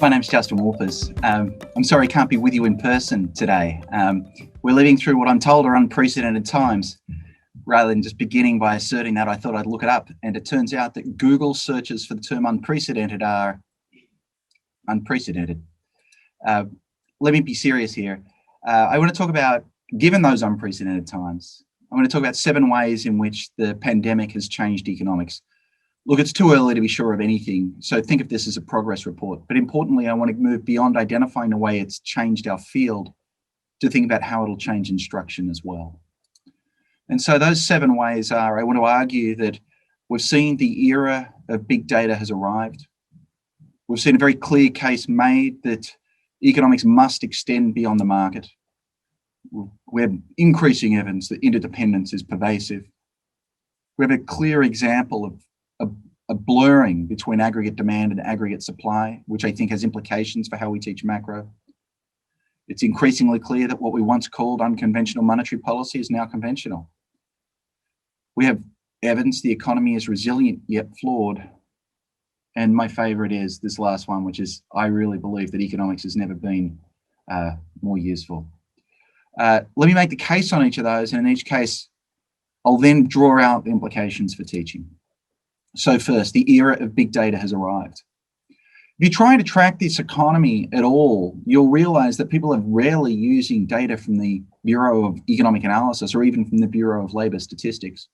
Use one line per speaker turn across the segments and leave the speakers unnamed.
My name's Justin Wolfers. I'm sorry I can't be with you in person today. We're living through what I'm told are unprecedented times. Rather than just beginning by asserting that, I thought I'd look it up. And it turns out that Google searches for the term unprecedented are unprecedented. Let me be serious here. I want to talk about, given those unprecedented times, I'm going to talk about 7 ways in which the pandemic has changed economics. Look, it's too early to be sure of anything, so think of this as a progress report. But importantly, I want to move beyond identifying the way it's changed our field to think about how it'll change instruction as well. And so those 7 ways are, I want to argue that we've seen the era of big data has arrived. We've seen a very clear case made that economics must extend beyond the market. We have increasing evidence that interdependence is pervasive. We have a clear example of a blurring between aggregate demand and aggregate supply, which I think has implications for how we teach macro. It's increasingly clear that what we once called unconventional monetary policy is now conventional. We have evidence the economy is resilient yet flawed. And my favorite is this last one, which is, I really believe that economics has never been more useful. Let me make the case on each of those, and in each case, I'll then draw out the implications for teaching. So first, the era of big data has arrived. If you try to track this economy at all, you'll realize that people are rarely using data from the Bureau of Economic Analysis or even from the Bureau of Labor Statistics.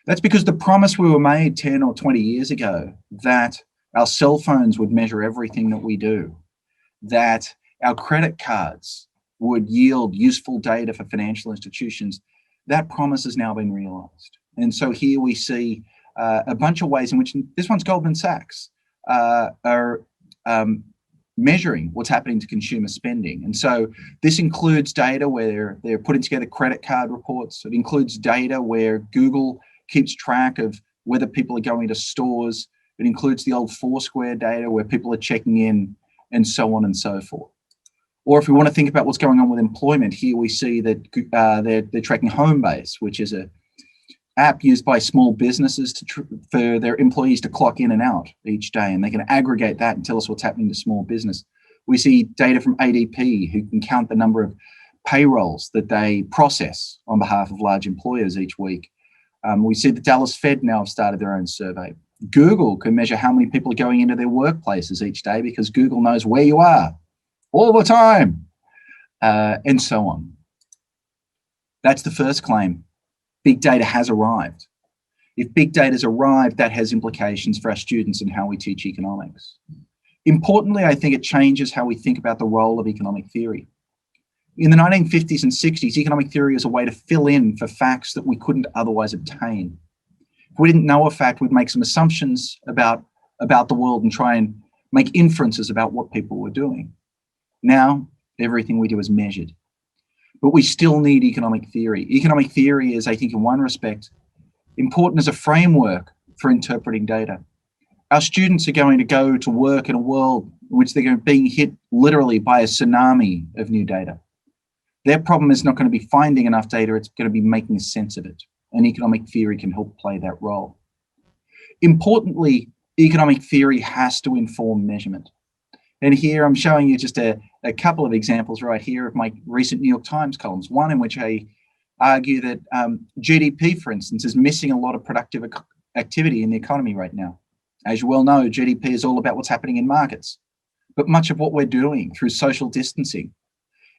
That's because the promise we were made 10 or 20 years ago that our cell phones would measure everything that we do, that our credit cards would yield useful data for financial institutions, that promise has now been realized. And so here we see a bunch of ways in which, this one's Goldman Sachs, are measuring what's happening to consumer spending. And so this includes data where they're putting together credit card reports. It includes data where Google keeps track of whether people are going to stores. It includes the old Foursquare data where people are checking in, and so on and so forth. Or if we want to think about what's going on with employment, here we see that they're tracking Homebase, which is an app used by small businesses for their employees to clock in and out each day, and they can aggregate that and tell us what's happening to small business. We see data from ADP, who can count the number of payrolls that they process on behalf of large employers each week. We see the Dallas Fed now have started their own survey. Google can measure how many people are going into their workplaces each day because Google knows where you are all the time, and so on. That's the first claim. Big data has arrived. If big data has arrived, that has implications for our students and how we teach economics. Importantly, I think it changes how we think about the role of economic theory. In the 1950s and 60s, economic theory was a way to fill in for facts that we couldn't otherwise obtain. If we didn't know a fact, we'd make some assumptions about the world and try and make inferences about what people were doing. Now, everything we do is measured. But we still need economic theory. Economic theory is, I think, in one respect, important as a framework for interpreting data. Our students are going to go to work in a world in which they're being hit literally by a tsunami of new data. Their problem is not going to be finding enough data, it's going to be making sense of it. And economic theory can help play that role. Importantly, economic theory has to inform measurement. And here I'm showing you just a couple of examples right here of my recent New York Times columns. One in which I argue that GDP, for instance, is missing a lot of productive activity in the economy right now. As you well know, GDP is all about what's happening in markets. But much of what we're doing through social distancing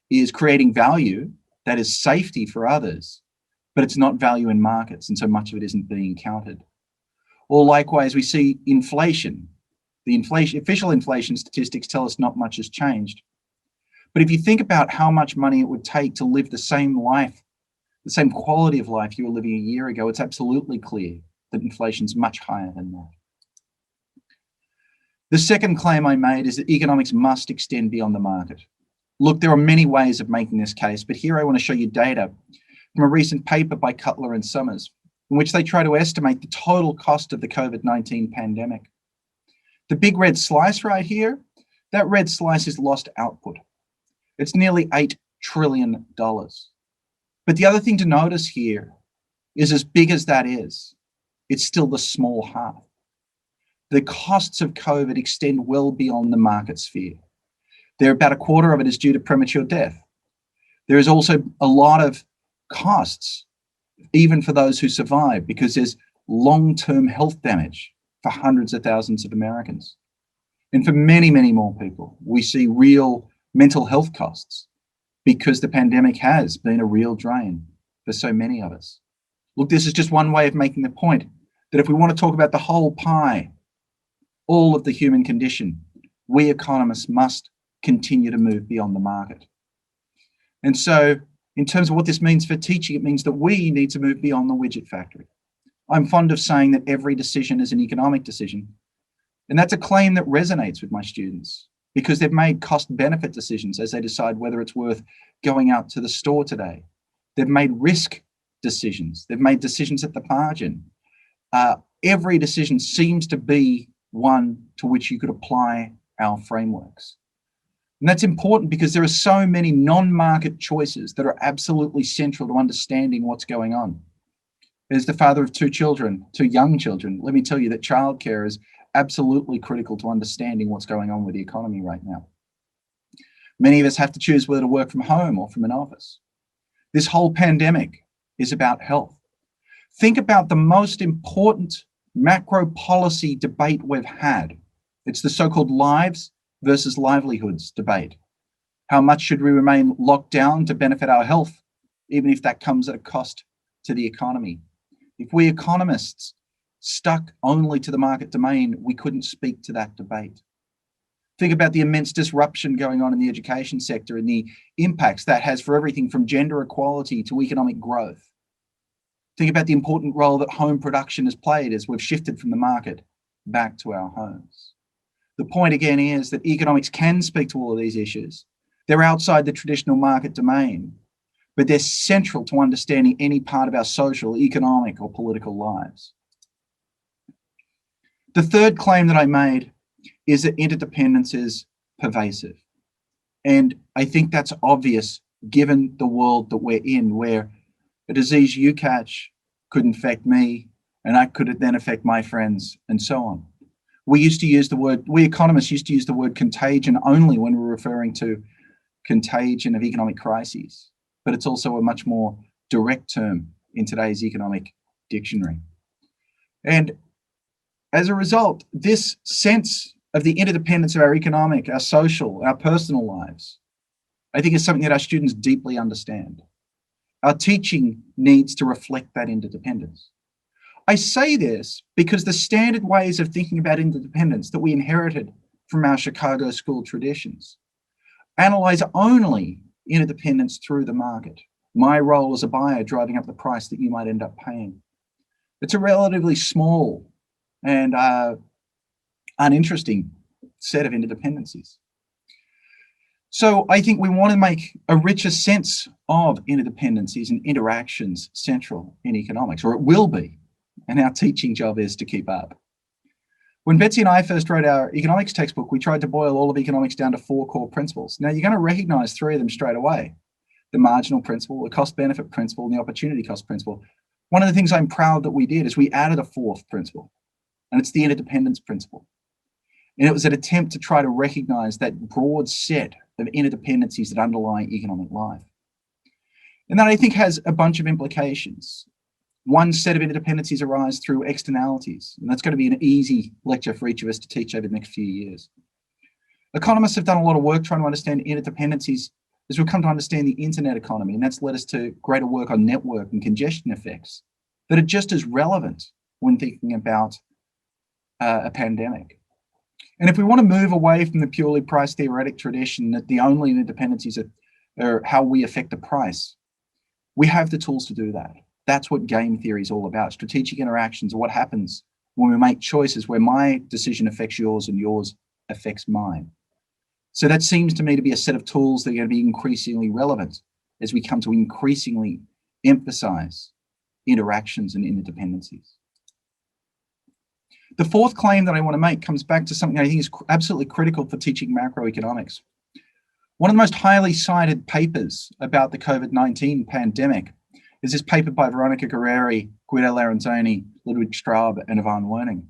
is creating value that is safety for others, but it's not value in markets. And so much of it isn't being counted. Or likewise, we see inflation. The official inflation statistics tell us not much has changed. But if you think about how much money it would take to live the same life, the same quality of life you were living a year ago, it's absolutely clear that inflation is much higher than that. The second claim I made is that economics must extend beyond the market. Look, there are many ways of making this case, but here I want to show you data from a recent paper by Cutler and Summers, in which they try to estimate the total cost of the COVID-19 pandemic. The big red slice right here, that red slice is lost output. It's nearly $8 trillion. But the other thing to notice here is, as big as that is, it's still the small half. The costs of COVID extend well beyond the market sphere. There, about a quarter of it is due to premature death. There is also a lot of costs, even for those who survive, because there's long-term health damage for hundreds of thousands of Americans. And for many, many more people, we see real mental health costs because the pandemic has been a real drain for so many of us. Look, this is just one way of making the point that if we want to talk about the whole pie, all of the human condition, we economists must continue to move beyond the market. And so in terms of what this means for teaching, it means that we need to move beyond the widget factory. I'm fond of saying that every decision is an economic decision. And that's a claim that resonates with my students because they've made cost-benefit decisions as they decide whether it's worth going out to the store today. They've made risk decisions. They've made decisions at the margin. Every decision seems to be one to which you could apply our frameworks. And that's important because there are so many non-market choices that are absolutely central to understanding what's going on. As the father of two young children, let me tell you that childcare is absolutely critical to understanding what's going on with the economy right now. Many of us have to choose whether to work from home or from an office. This whole pandemic is about health. Think about the most important macro policy debate we've had. It's the so-called lives versus livelihoods debate. How much should we remain locked down to benefit our health, even if that comes at a cost to the economy? If we economists stuck only to the market domain, we couldn't speak to that debate. Think about the immense disruption going on in the education sector and the impacts that has for everything from gender equality to economic growth. Think about the important role that home production has played as we've shifted from the market back to our homes. The point again is that economics can speak to all of these issues. They're outside the traditional market domain, but they're central to understanding any part of our social, economic, or political lives. The third claim that I made is that interdependence is pervasive. And I think that's obvious given the world that we're in, where a disease you catch could infect me, and I could then affect my friends, and so on. We economists used to use the word contagion only when we're referring to contagion of economic crises, but it's also a much more direct term in today's economic dictionary. And as a result, this sense of the interdependence of our economic, our social, our personal lives, I think is something that our students deeply understand. Our teaching needs to reflect that interdependence. I say this because the standard ways of thinking about interdependence that we inherited from our Chicago school traditions analyze only interdependence through the market. My role as a buyer driving up the price that you might end up paying. It's a relatively small and uninteresting set of interdependencies. So I think we want to make a richer sense of interdependencies and interactions central in economics, or it will be, and our teaching job is to keep up. When Betsy and I first wrote our economics textbook, we tried to boil all of economics down to 4 core principles. Now you're going to recognize 3 of them straight away: the marginal principle, the cost-benefit principle, and the opportunity cost principle. One of the things I'm proud that we did is we added a 4th principle, and it's the interdependence principle. And it was an attempt to try to recognize that broad set of interdependencies that underlie economic life. And that I think has a bunch of implications. One set of interdependencies arise through externalities, and that's going to be an easy lecture for each of us to teach over the next few years. Economists have done a lot of work trying to understand interdependencies as we've come to understand the internet economy, and that's led us to greater work on network and congestion effects that are just as relevant when thinking about a pandemic. And if we want to move away from the purely price theoretic tradition that the only interdependencies are how we affect the price, we have the tools to do that. That's what game theory is all about. Strategic interactions are what happens when we make choices where my decision affects yours and yours affects mine. So that seems to me to be a set of tools that are going to be increasingly relevant as we come to increasingly emphasize interactions and interdependencies. The 4th claim that I want to make comes back to something I think is absolutely critical for teaching macroeconomics. One of the most highly cited papers about the COVID-19 pandemic is this paper by Veronica Guerrieri, Guido Lanzoni, Ludwig Straub, and Yvonne Werning.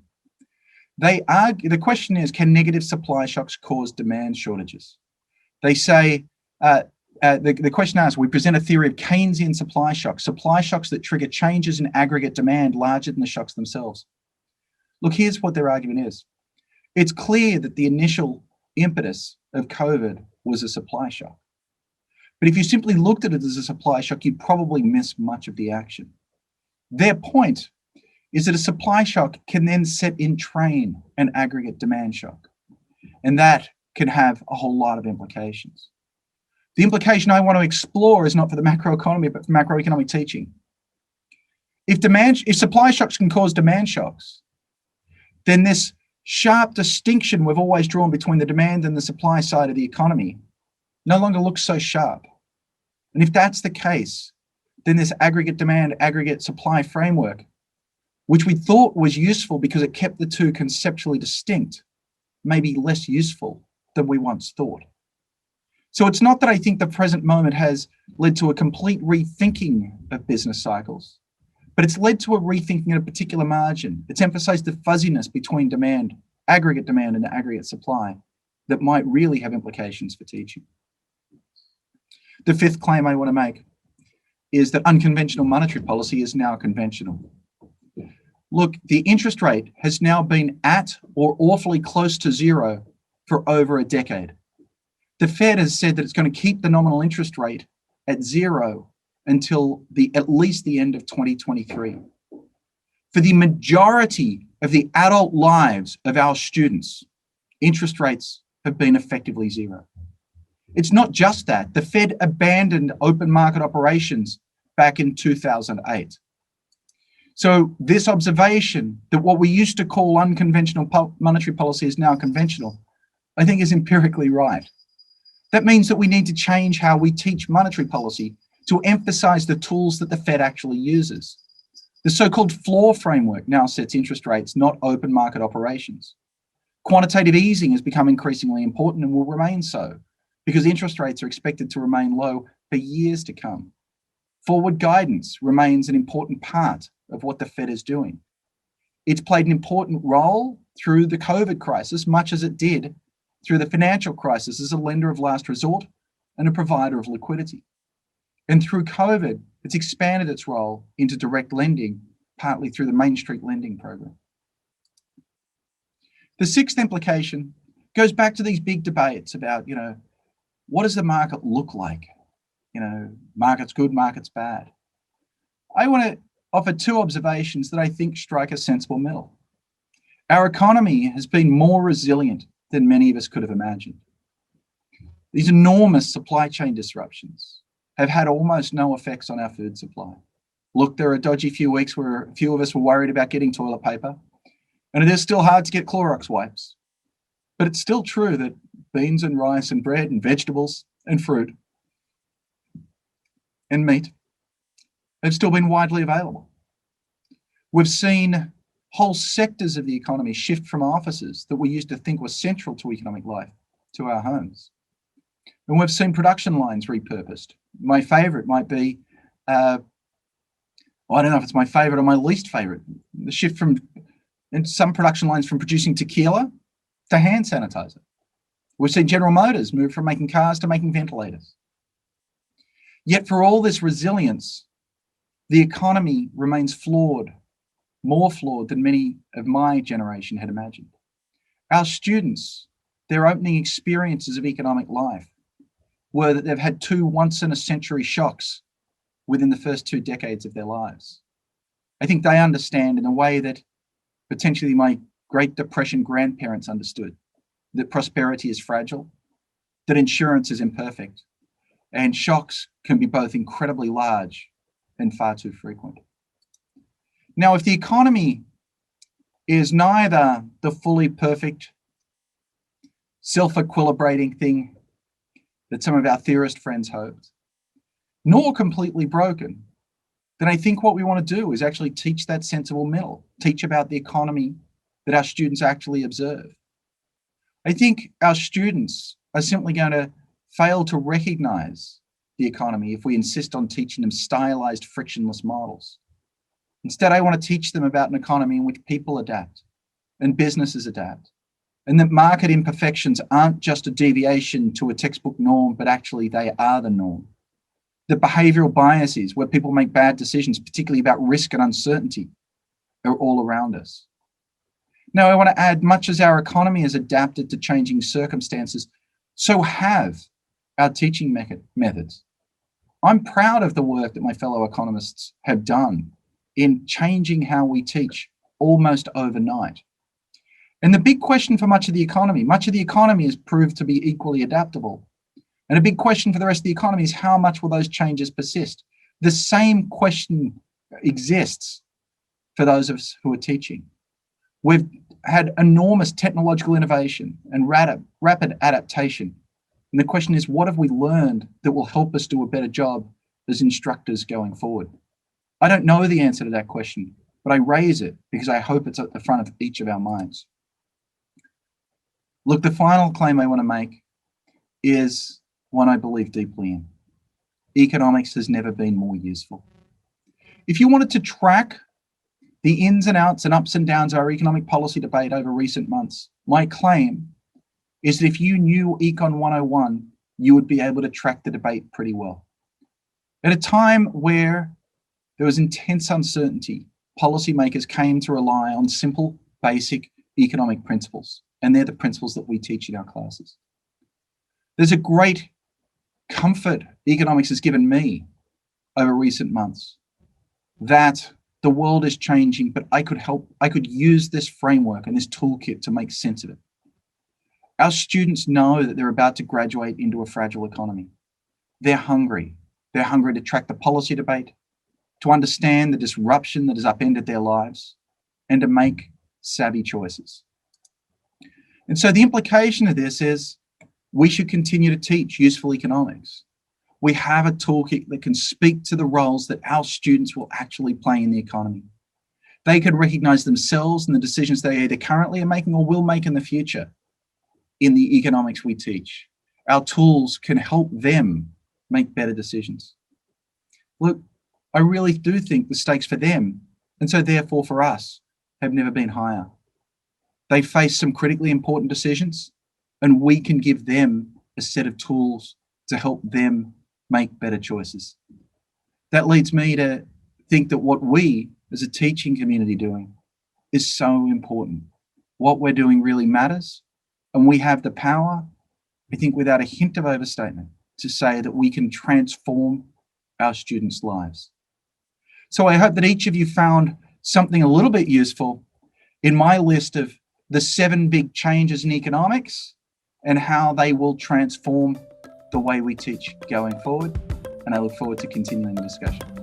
They argue, the question is, can negative supply shocks cause demand shortages? They say, the question asks, we present a theory of Keynesian supply shocks that trigger changes in aggregate demand larger than the shocks themselves. Look, here's what their argument is. It's clear that the initial impetus of COVID was a supply shock. But if you simply looked at it as a supply shock, you'd probably miss much of the action. Their point is that a supply shock can then set in train an aggregate demand shock. And that can have a whole lot of implications. The implication I want to explore is not for the macroeconomy, but for macroeconomic teaching. If supply shocks can cause demand shocks, then this sharp distinction we've always drawn between the demand and the supply side of the economy no longer looks so sharp. And if that's the case, then this aggregate demand, aggregate supply framework, which we thought was useful because it kept the two conceptually distinct, may be less useful than we once thought. So it's not that I think the present moment has led to a complete rethinking of business cycles, but it's led to a rethinking at a particular margin. It's emphasized the fuzziness between demand, aggregate demand and aggregate supply that might really have implications for teaching. The fifth claim I want to make is that unconventional monetary policy is now conventional. Look, the interest rate has now been at or awfully close to zero for over a decade. The Fed has said that it's going to keep the nominal interest rate at zero until at least the end of 2023. For the majority of the adult lives of our students, interest rates have been effectively zero. It's not just that. The Fed abandoned open market operations back in 2008. So this observation that what we used to call unconventional monetary policy is now conventional, I think is empirically right. That means that we need to change how we teach monetary policy to emphasize the tools that the Fed actually uses. The so-called floor framework now sets interest rates, not open market operations. Quantitative easing has become increasingly important and will remain so because interest rates are expected to remain low for years to come. Forward guidance remains an important part of what the Fed is doing. It's played an important role through the COVID crisis, much as it did through the financial crisis as a lender of last resort and a provider of liquidity. And through COVID, it's expanded its role into direct lending, partly through the Main Street Lending Program. The sixth implication goes back to these big debates about, what does the market look like? Market's good, market's bad. I want to offer two observations that I think strike a sensible middle. Our economy has been more resilient than many of us could have imagined. These enormous supply chain disruptions have had almost no effects on our food supply. Look, there are a dodgy few weeks where a few of us were worried about getting toilet paper, and it is still hard to get Clorox wipes. But it's still true that beans and rice and bread and vegetables and fruit and meat have still been widely available. We've seen whole sectors of the economy shift from offices that we used to think were central to economic life to our homes. And we've seen production lines repurposed. My favorite might be, I don't know if it's my favorite or my least favorite, the shift from in some production lines from producing tequila to hand sanitizer. We've seen General Motors move from making cars to making ventilators. Yet for all this resilience, the economy remains flawed, more flawed than many of my generation had imagined. Our students, their opening experiences of economic life were that they've had two once-in-a-century shocks within the first 2 decades of their lives. I think they understand in a way that potentially my Great Depression grandparents understood, that prosperity is fragile, that insurance is imperfect, and shocks can be both incredibly large and far too frequent. Now, if the economy is neither the fully perfect, self-equilibrating thing that some of our theorist friends hoped, nor completely broken, then I think what we want to do is actually teach that sensible middle, teach about the economy that our students actually observe. I think our students are simply going to fail to recognize the economy if we insist on teaching them stylized, frictionless models. Instead, I want to teach them about an economy in which people adapt and businesses adapt, and that market imperfections aren't just a deviation to a textbook norm, but actually they are the norm. The behavioral biases where people make bad decisions, particularly about risk and uncertainty, are all around us. Now, I want to add, much as our economy has adapted to changing circumstances, so have our teaching methods. I'm proud of the work that my fellow economists have done in changing how we teach almost overnight. And the big question for much of the economy has proved to be equally adaptable. And a big question for the rest of the economy is, how much will those changes persist? The same question exists for those of us who are teaching. We've had enormous technological innovation and rapid adaptation. And the question is, what have we learned that will help us do a better job as instructors going forward? I don't know the answer to that question, but I raise it because I hope it's at the front of each of our minds. Look, the final claim I want to make is one I believe deeply in. Economics has never been more useful. If you wanted to track the ins and outs and ups and downs of our economic policy debate over recent months, my claim is that if you knew Econ 101, you would be able to track the debate pretty well. At a time where there was intense uncertainty, policymakers came to rely on simple, basic economic principles, and they're the principles that we teach in our classes. There's a great comfort economics has given me over recent months that the world is changing, but I could use this framework and this toolkit to make sense of it. Our students know that they're about to graduate into a fragile economy. They're hungry. They're hungry to track the policy debate, to understand the disruption that has upended their lives, and to make savvy choices. And so the implication of this is we should continue to teach useful economics. We have a toolkit that can speak to the roles that our students will actually play in the economy. They can recognize themselves and the decisions they either currently are making or will make in the future in the economics we teach. Our tools can help them make better decisions. Look, I really do think the stakes for them, and so therefore for us, have never been higher. They face some critically important decisions, and we can give them a set of tools to help them make better choices. That leads me to think that what we as a teaching community doing is so important. What we're doing really matters, and we have the power, I think without a hint of overstatement, to say that we can transform our students' lives. So I hope that each of you found something a little bit useful in my list of the 7 big changes in economics and how they will transform the way we teach going forward. And I look forward to continuing the discussion.